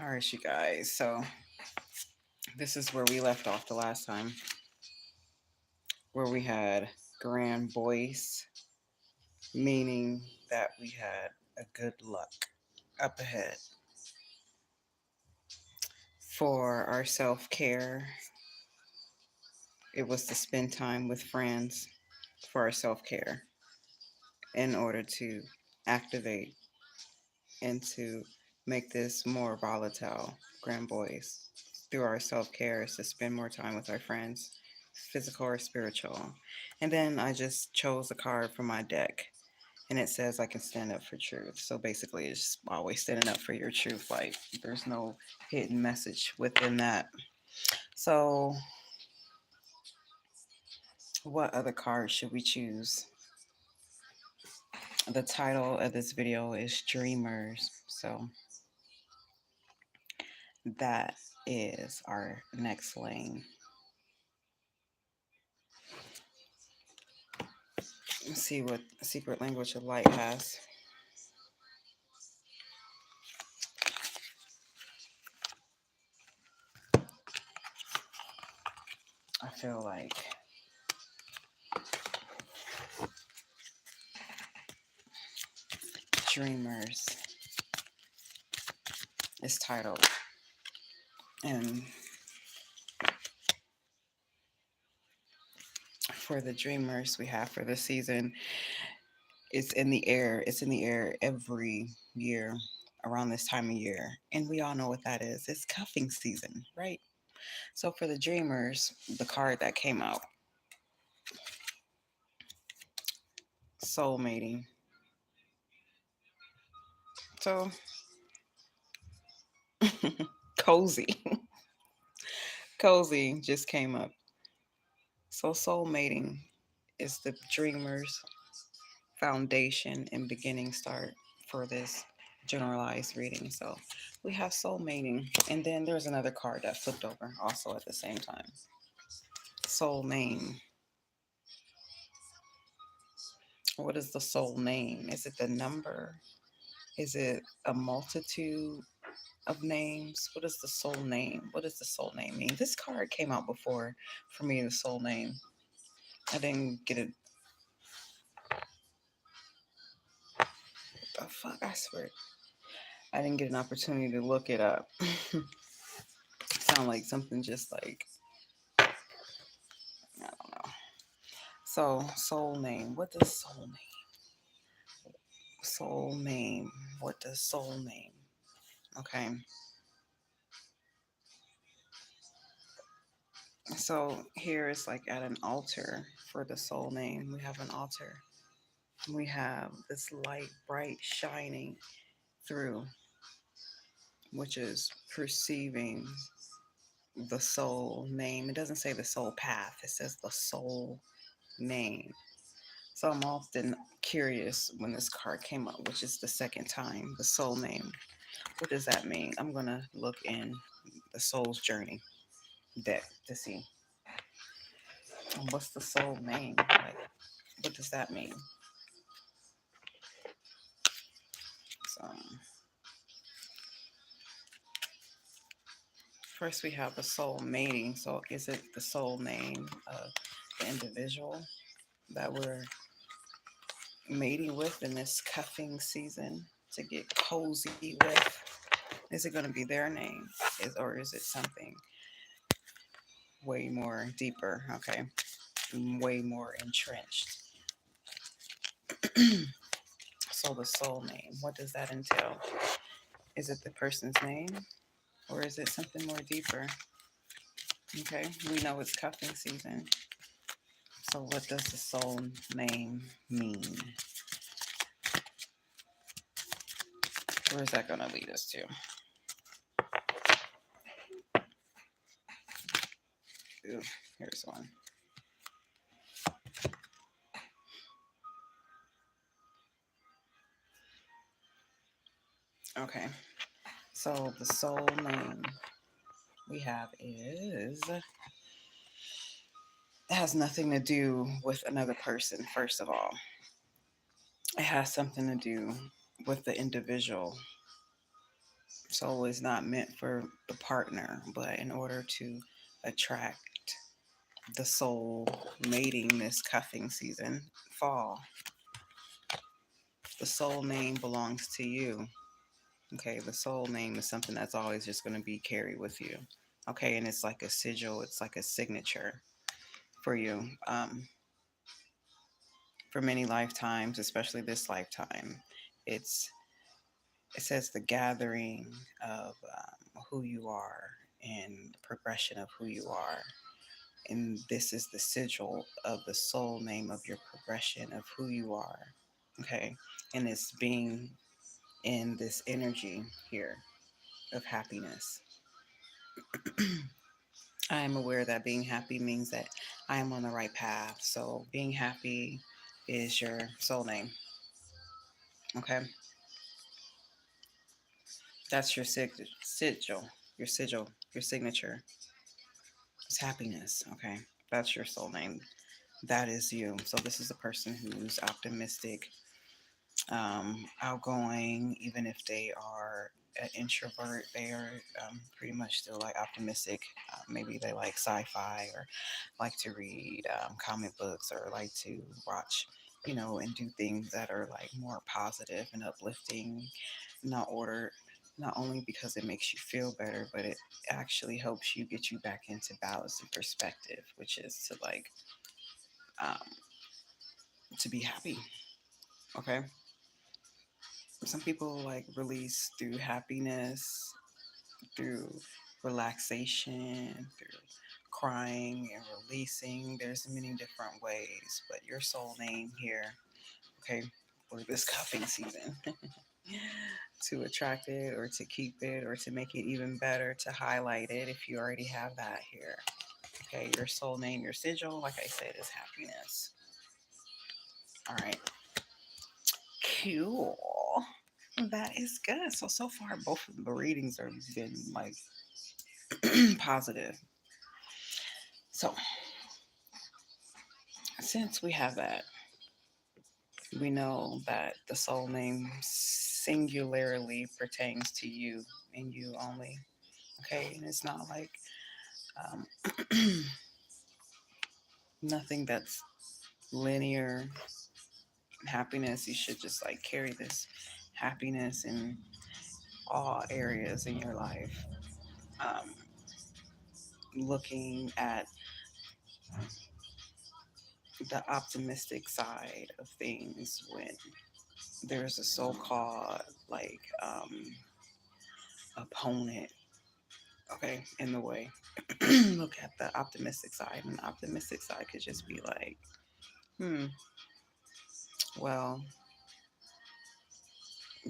All right, you guys. So this is where we left off the last time, where we had grand voice, meaning that we had a good luck up ahead. For our self care, it was to spend time with friends for our self care in order to activate and to make this more volatile grand voice. Through our self care is to spend more time with our friends, physical or spiritual. And then I just chose a card from my deck and it says I can stand up for truth. So basically, it's just always standing up for your truth. Like, there's no hidden message within that. So, what other card should we choose? The title of this video is Dreamers. So, that is our next lane. Let's see what secret language of light has. I feel like Dreamers is titled. And for the Dreamers we have for this season, it's in the air. It's in the air every year around this time of year. And we all know what that is. It's cuffing season, right? So for the Dreamers, the card that came out, soul mating. So cozy. Cozy just came up. So soul mating is the Dreamers foundation and beginning start for this generalized reading. So we have soul mating, and then there's another card that flipped over also at the same time. Soul name. What is the soul name? Is it the number? Is it a multitude of names? What is the soul name? What does the soul name mean? This card came out before for me, the soul name. I didn't get it. The fuck, I swear. I didn't get an opportunity to look it up. Sound like something just like, I don't know. So, soul name. What does soul name? Soul name. What does soul name? Okay. So, here is like at an altar for the soul name. We have an altar. We have this light, bright, shining through, which is perceiving the soul name. It doesn't say the soul path, it says the soul name. So, I'm often curious when this card came up, which is the second time, the soul name. What does that mean? I'm gonna look in the soul's journey deck to see what's the soul name. Like, what does that mean? So first we have the soul mating. So is it the soul name of the individual that we're mating with in this cuffing season to get cozy with? Is it going to be their name, or is it something way more deeper? Okay, way more entrenched. So the soul name, what does that entail? Is it the person's name or is it something more deeper? Okay, we know it's cuffing season. So what does the soul name mean? Where is that going to lead us to? Ooh, here's one. Okay, so the soul name we have is, it has nothing to do with another person, first of all. It has something to do with the individual. Soul is not meant for the partner, but in order to attract the soul mating this cuffing season, fall, the soul name belongs to you. Okay, the soul name is something that's always just going to be carried with you. Okay, and it's like a sigil, it's like a signature for you, for many lifetimes, especially this lifetime. It's it says the gathering of who you are and the progression of who you are. And this is the sigil of the soul name of your progression of who you are. Okay, and it's being in this energy here of happiness. I am aware that being happy means that I am on the right path. So being happy is your soul name. Okay, that's your sigil, your signature. It's happiness. Okay, that's your soul name. That is you. So this is a person who's optimistic, outgoing, even if they are an introvert, they are pretty much still like optimistic. Maybe they like sci-fi or like to read comic books or like to watch, and do things that are like more positive and uplifting. Not order, not only because it makes you feel better, but it actually helps you get you back into balance and perspective, which is to like um, to be happy. Okay. Some people like release through happiness, through relaxation, through crying and releasing. There's many different ways, but your soul name here, okay, for this cuffing season, to attract it or to keep it or to make it even better, to highlight it if you already have that here. Okay, your soul name, your sigil, like I said, is happiness. All right, cool. That is good. So far, both of the readings have been like positive. So, since we have that, we know that the soul name singularly pertains to you and you only. Okay, and it's not like um, nothing that's linear happiness. You should just like carry this happiness in all areas in your life. Um, Looking at the optimistic side of things when there's a so-called like opponent, okay, in the way. Look at the optimistic side, and the optimistic side could just be like, hmm, well,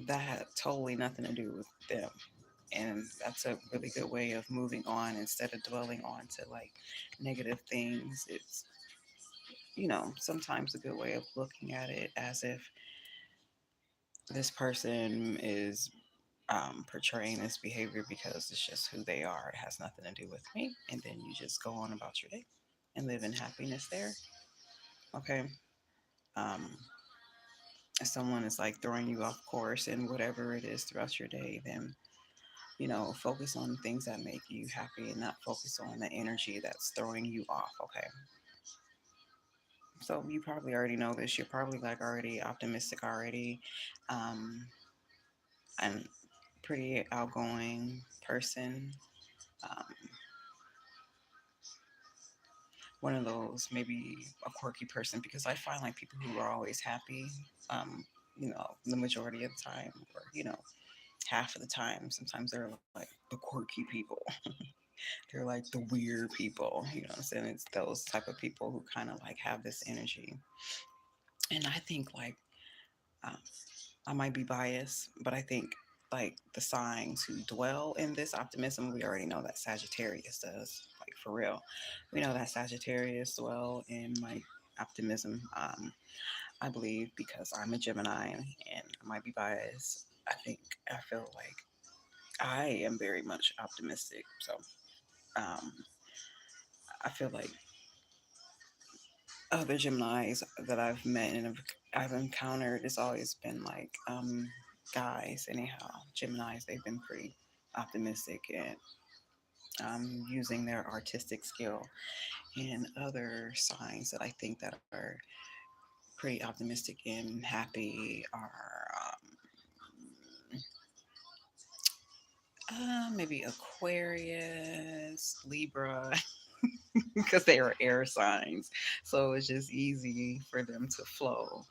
that had totally nothing to do with them. And that's a really good way of moving on instead of dwelling on to like negative things. It's, sometimes a good way of looking at it as if this person is portraying this behavior because it's just who they are. It has nothing to do with me. And then you just go on about your day and live in happiness there. Okay. Um, if someone is like throwing you off course and whatever it is throughout your day, then, focus on things that make you happy and not focus on the energy that's throwing you off. Okay. So you probably already know this. You're probably like already optimistic already. Um, and pretty outgoing person. Um, one of those, maybe a quirky person, because I find like people who are always happy, the majority of the time, or, half of the time, sometimes they're like the quirky people. They're like the weird people, you know what I'm saying? It's those type of people who kind of like have this energy. And I think like, um, I might be biased, but I think like the signs who dwell in this optimism, we already know that Sagittarius does, like for real. We know that Sagittarius dwell in like optimism. I believe because I'm a Gemini and I might be biased. I feel like I am very much optimistic. So um, I feel like other Geminis that I've met and I've encountered, it's always been like guys. Anyhow, Geminis, they've been pretty optimistic and using their artistic skill. And other signs that I think that are pretty optimistic and happy are maybe Aquarius, Libra, because they are air signs. So it's just easy for them to flow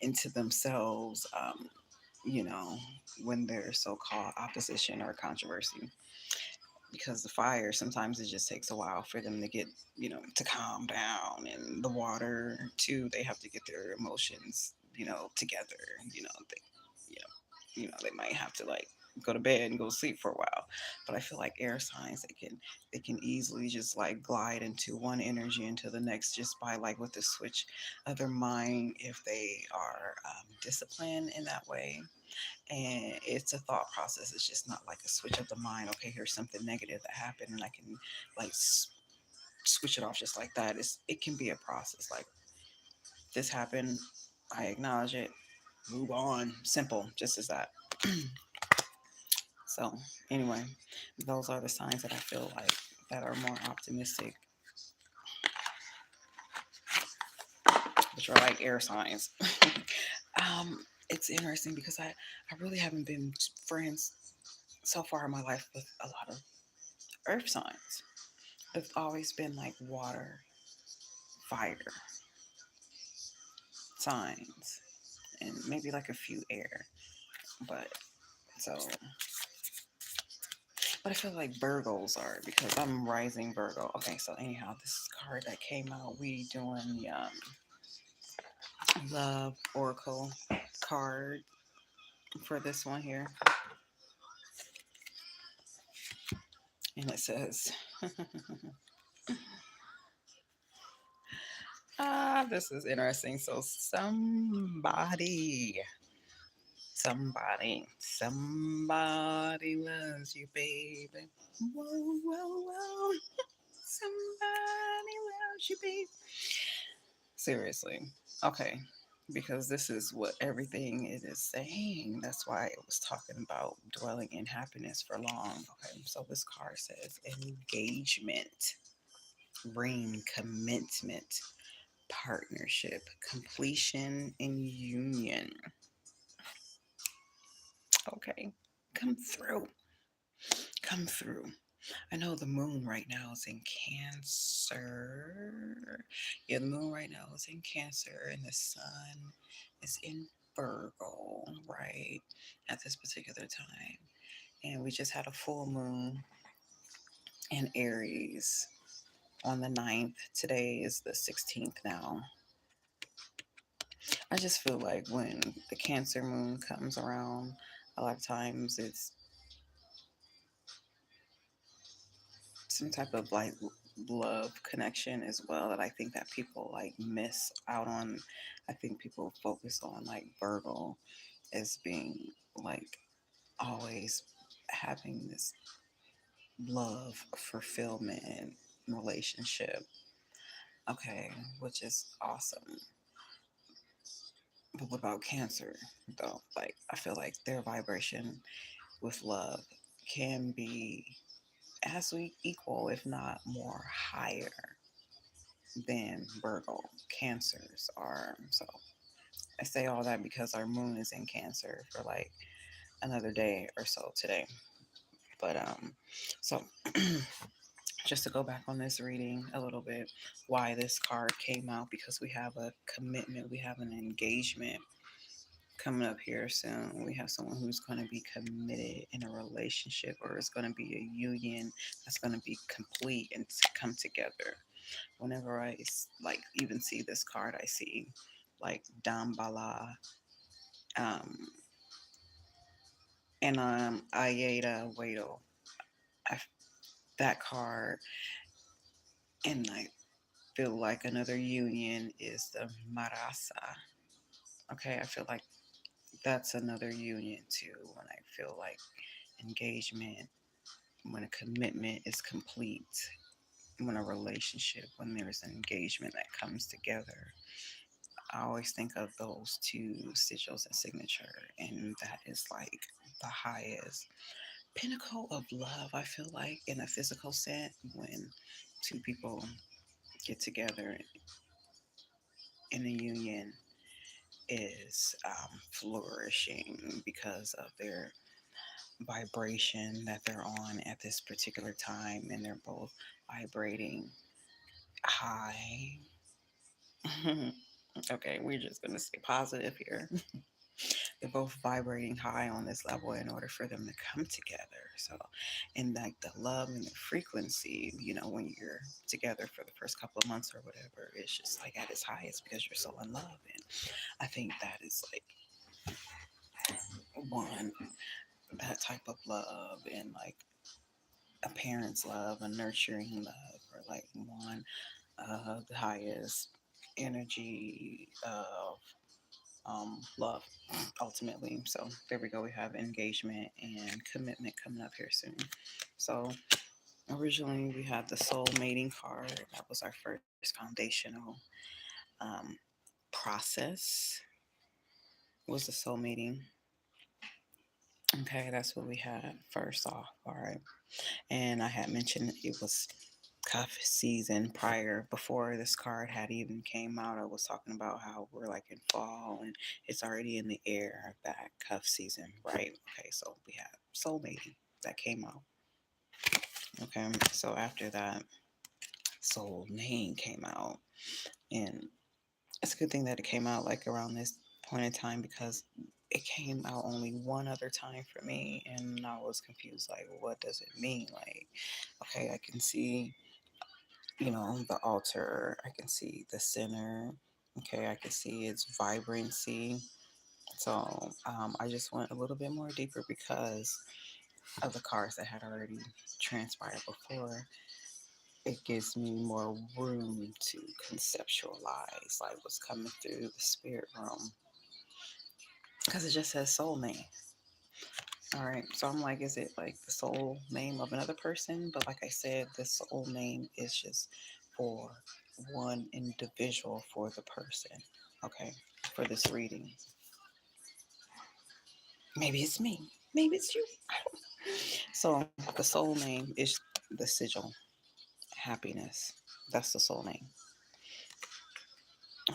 into themselves, you know, when there's so called opposition or controversy. Because the fire, sometimes it just takes a while for them to get, to calm down. And the water, too, they have to get their emotions, together. They, you know, they might have to like go to bed and go to sleep for a while. But I feel like air signs, they can easily just like glide into one energy into the next just by like with the switch of their mind if they are disciplined in that way. And it's a thought process. It's just not like a switch of the mind. Okay, here's something negative that happened and I can like switch it off just like that. It can be a process. Like, this happened, I acknowledge it, move on, simple, just as that. So anyway, those are the signs that I feel like that are more optimistic, which are like air signs. It's interesting because I really haven't been friends so far in my life with a lot of earth signs. It's always been like water, fire signs, and maybe like a few air. But so, but I feel like Virgos are, because I'm rising Virgo. Okay, so anyhow, this card that came out, we doing the love oracle card for this one here, and it says, this is interesting. So somebody loves you, baby. Whoa, whoa, whoa. Somebody loves you, baby. Seriously. Okay. Because this is what everything it is saying. That's why it was talking about dwelling in happiness for long. Okay. So this card says engagement, ring, commitment, partnership, completion, and union. Okay. Come through. Come through. I know the moon right now is in Cancer. Yeah, the moon right now is in Cancer, and the sun is in Virgo, right, at this particular time. And we just had a full moon in Aries on the 9th. Today is the 16th now. I just feel like when the Cancer moon comes around, a lot of times it's some type of like love connection as well that I think that people like miss out on. I think people focus on like Virgo as being like always having this love, fulfillment, and relationship. Okay, which is awesome. But what about Cancer though? Like, I feel like their vibration with love can be as we equal, if not more higher than Virgo. Cancers are. So I say all that because our moon is in Cancer for like another day or so today. But so just to go back on this reading a little bit, why this card came out, because we have a commitment, we have an engagement coming up here soon. We have someone who's going to be committed in a relationship, or it's going to be a union that's going to be complete and to come together. Whenever I like even see this card, I see like Dambala, um, and Ayeda Wado. I, that card, and I feel like another union is the Marasa. Okay, I feel like that's another union too. When I feel like engagement, when a commitment is complete, when a relationship, when there's an engagement that comes together, I always think of those two sigils and signature, and that is like the highest pinnacle of love, I feel like, in a physical sense, when two people get together in a union, is flourishing because of their vibration that they're on at this particular time, and they're both vibrating high. Okay, we're just going to stay positive here. They're both vibrating high on this level in order for them to come together. So, and like the love and the frequency, when you're together for the first couple of months or whatever, it's just like at its highest because you're so in love. And I think that is like one, that type of love, and like a parent's love, a nurturing love, or like one of the highest energy of love ultimately. So there we go. We have engagement and commitment coming up here soon. So originally we had the soul mating card. That was our first foundational um, process. Was the soul mating? Okay, that's what we had first off. All right, and I had mentioned it was cuff season prior before this card had even came out. I was talking about how we're like in fall and it's already in the air, that cuff season, right? Okay, so we have soul mating that came out. Okay, so after that, soul name came out, and it's a good thing that it came out like around this point in time because it came out only one other time for me, and I was confused, like what does it mean? Like, okay, I can see, the altar. I can see the center. Okay, I can see its vibrancy. So I just went a little bit more deeper because of the cards that had already transpired before. It gives me more room to conceptualize like what's coming through the spirit realm because it just says soul name. All right, so I'm like, is it like the soul name of another person? But like I said, the soul name is just for one individual for the person. Okay, for this reading. Maybe it's me. Maybe it's you. So the soul name is the sigil, happiness. That's the soul name.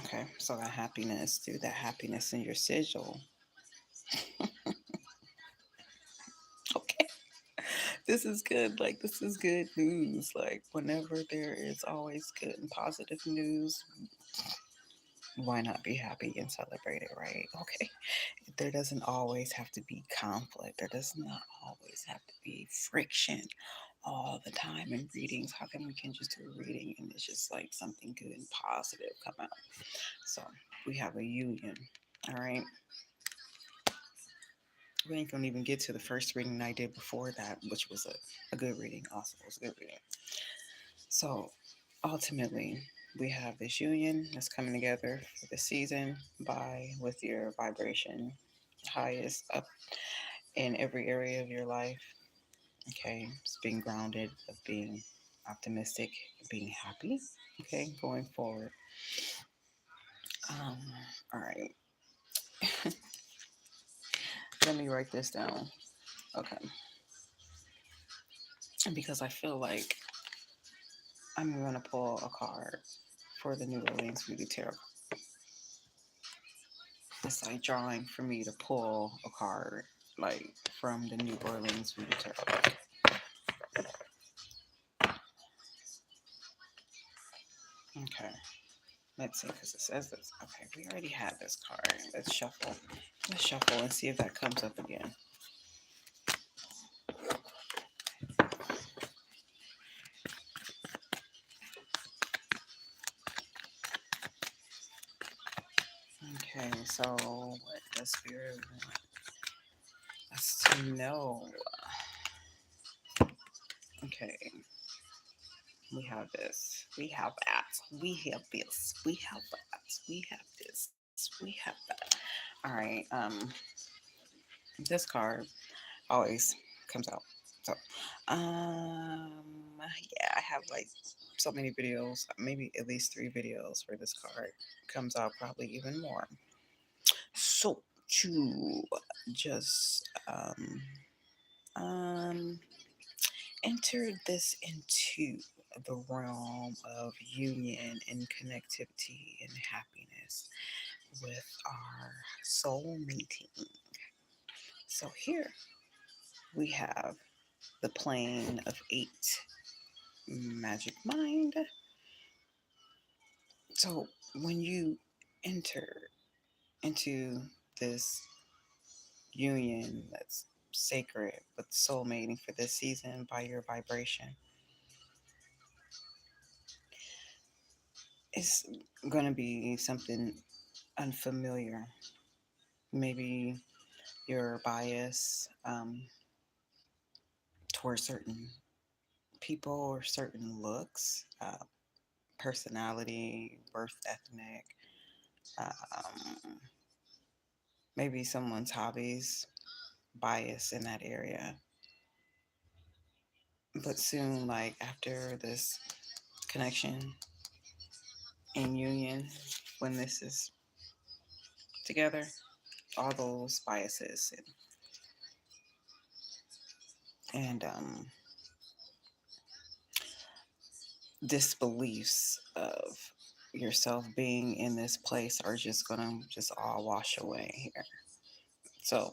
Okay, so that happiness, through that happiness in your sigil. Okay, this is good. Like, this is good news. Like, whenever there is always good and positive news, why not be happy and celebrate it, right? Okay. There doesn't always have to be conflict. There does not always have to be friction all the time in readings. How come we can just do a reading and it's just like something good and positive come out? So we have a union. All right. We ain't gonna even get to the first reading I did before that, which was a good reading. Also, it was a good reading. So ultimately, we have this union that's coming together for the season by with your vibration highest up in every area of your life. Okay, it's being grounded, of being optimistic, being happy. Okay, going forward. Um, all right, let me write this down. Okay, because I feel like I'm gonna pull a card for the New Orleans Voodoo Tarot. It's like drawing for me to pull a card like from the New Orleans Voodoo Tarot. Okay, let's see, because it says this. Okay, we already had this card. Let's shuffle. Let's shuffle and see if that comes up again. Okay, so what does Spirit want us to know? Okay, we have this. We have that. We have this. We have that. We have this. We have that. All right. This card always comes out. So, yeah, I have like so many videos, maybe at least 3 videos where this card comes out, probably even more. So to just um, um, entered this into the realm of union and connectivity and happiness with our soul meeting. So here we have the plane of eight, magic mind. So when you enter into this union that's sacred with soul mating for this season by your vibration, it's going to be something unfamiliar. Maybe your bias towards certain people or certain looks, personality, birth ethnic, um, maybe someone's hobbies, bias in that area. But soon, like after this connection and union, when this is together, all those biases and disbeliefs of yourself being in this place are just gonna just all wash away here. So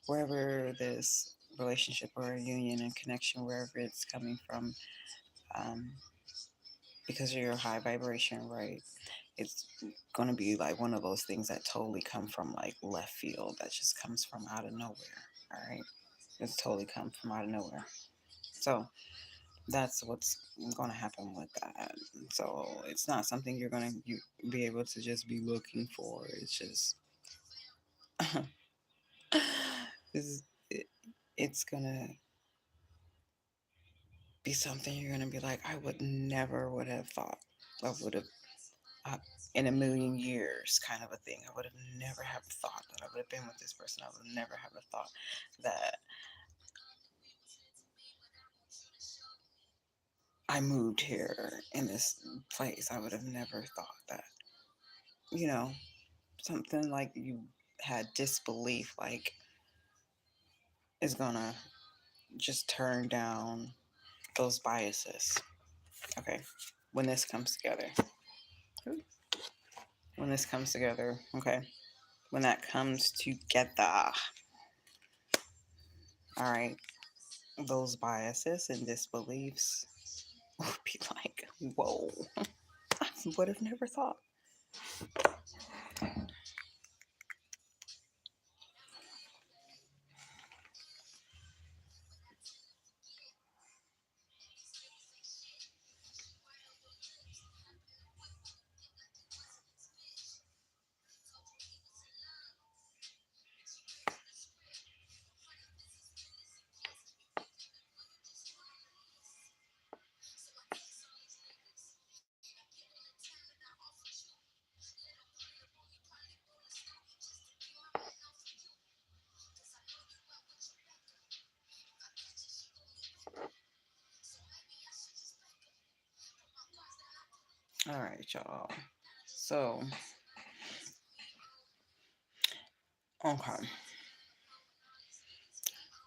wherever this relationship or union and connection, wherever it's coming from, um, because of your high vibration, right? It's going to be like one of those things that totally come from like left field, that just comes from out of nowhere. All right. It's totally come from out of nowhere. So that's what's going to happen with that. So it's not something you're going to be able to just be looking for. It's just, it's, it, it's going to be something you're going to be like, I would have thought. I would have, uh, in a million years, kind of a thing. I would have never have thought that I would have been with this person. I would never have thought that I moved here in this place. I would have never thought that, you know, something like you had disbelief, like is gonna just turn down those biases. Okay, when this comes together, when this comes together, okay, when that comes together, all right, those biases and disbeliefs would be like, whoa, I would have never thought. All right, y'all. So, okay,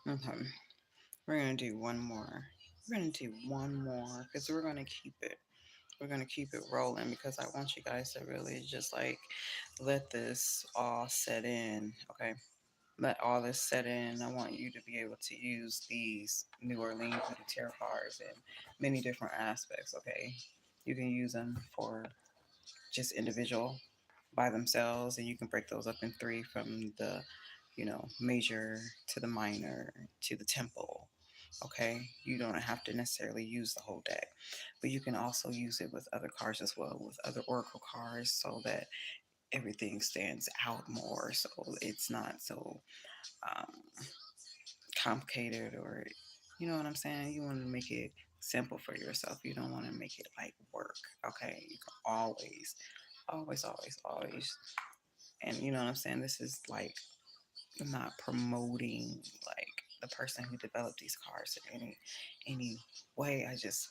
okay. We're gonna do one more. We're gonna do one more because we're gonna keep it. We're gonna keep it rolling because I want you guys to really just like let this all set in. Okay, let all this set in. I want you to be able to use these New Orleans and tarot cards in many different aspects. Okay, you can use them for just individual by themselves, and you can break those up in three, from the major to the minor to the temple. Okay, you don't have to necessarily use the whole deck, but you can also use it with other cards as well, with other oracle cards, so that everything stands out more, so it's not so um, complicated, or you know what I'm saying. You want to make it simple for yourself. You don't want to make it like work. Okay, you can always, and you know what I'm saying. This is like, I'm not promoting like the person who developed these cards in any way. I just,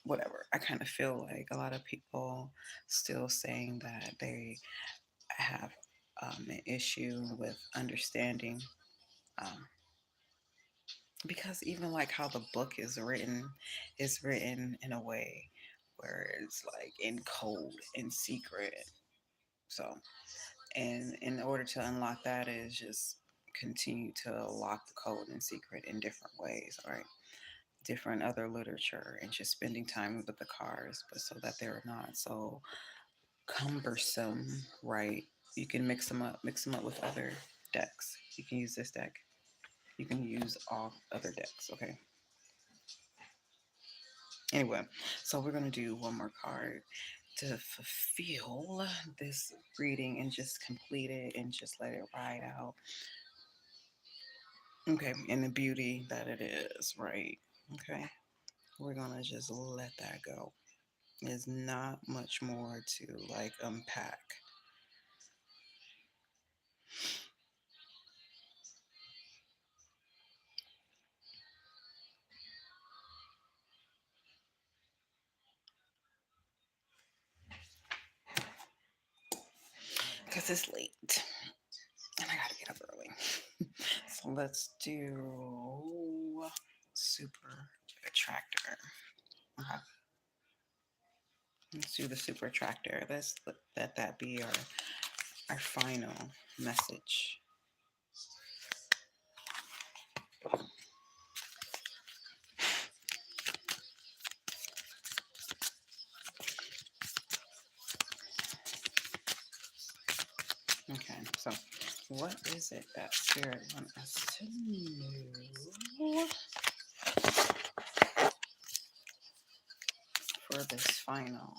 whatever. I kind of feel like a lot of people still saying that they have an issue with understanding. Um, because even like how the book is written in a way where it's like in code, in secret. So, and in order to unlock that is just continue to lock the code in secret in different ways, all right? Different other literature and just spending time with the cards, but so that they're not so cumbersome, right? You can mix them up with other decks. You can use this deck. You can use all other decks, okay? Anyway, so we're gonna do one more card to fulfill this reading and just complete it and just let it ride out. Okay, and the beauty that it is, right? Okay, we're gonna just let that go. There's not much more to like unpack. Because it's late and I gotta get up early. So let's do super attractor. Okay. Let's do the super attractor. Let's let that be our final message. Okay, so what is it that Spirit wants us to know for this final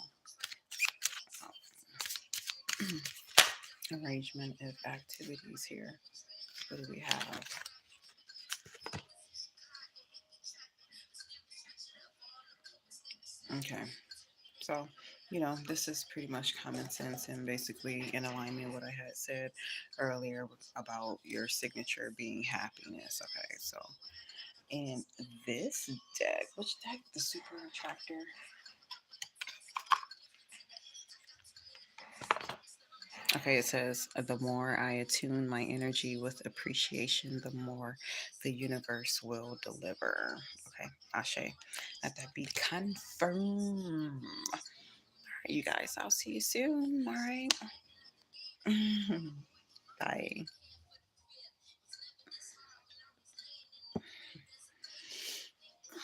arrangement of activities here? What do we have? Okay, so this is pretty much common sense and basically in alignment with what I had said earlier about your signature being happiness. Okay, so in this deck, which deck? The super attractor. Okay, it says, the more I attune my energy with appreciation, the more the universe will deliver. Okay, Ashe. Let that be confirmed. All right, you guys, I'll see you soon. All right. Bye.